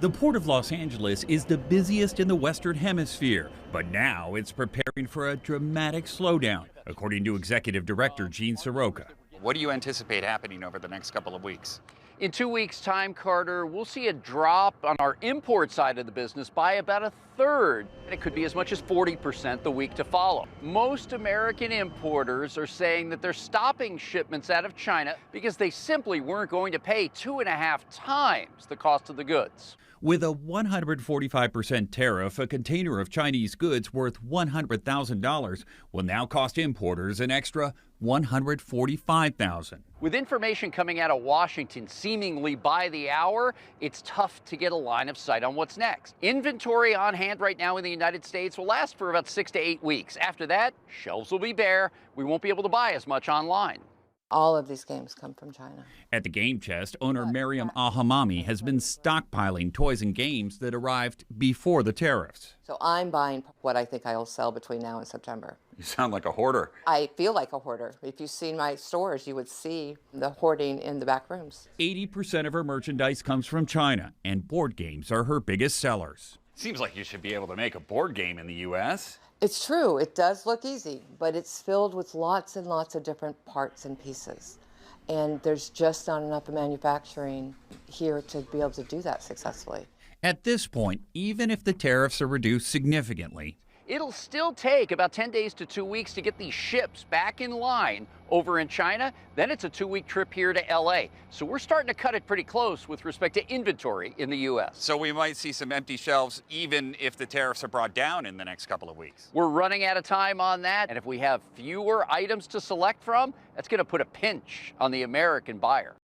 The Port of Los Angeles is the busiest in the Western Hemisphere, but now it's preparing for a dramatic slowdown, according to Executive Director Gene Soroka. What do you anticipate happening over the next couple of weeks? In 2 weeks' time, Carter, we'll see a drop on our import side of the business by about a third. And it could be as much as 40% the week to follow. Most American importers are saying that they're stopping shipments out of China because they simply weren't going to pay 2.5 times the cost of the goods. With a 145% tariff, a container of Chinese goods worth $100,000 will now cost importers an extra $145,000. With information coming out of Washington seemingly by the hour, it's tough to get a line of sight on what's next. Inventory on hand right now in the United States will last for about 6 to 8 weeks. After that, shelves will be bare. We won't be able to buy as much online. All of these games come from China. At the Game Chest, owner Mariam Alhamami has been stockpiling toys and games that arrived before the tariffs. So I'm buying what I think I'll sell between now and September. You sound like a hoarder. I feel like a hoarder. If you've seen my stores, you would see the hoarding in the back rooms. 80% of her merchandise comes from China, and board games are her biggest sellers. Seems like you should be able to make a board game in the U.S. It's true, it does look easy, but it's filled with lots and lots of different parts and pieces. And there's just not enough manufacturing here to be able to do that successfully. At this point, even if the tariffs are reduced significantly, It'll still take about 10 days to 2 weeks to get these ships back in line over in China. Then it's a 2-week trip here to LA. So we're starting to cut it pretty close with respect to inventory in the U.S. So we might see some empty shelves even if the tariffs are brought down in the next couple of weeks. We're running out of time on that. And if we have fewer items to select from, that's going to put a pinch on the American buyer.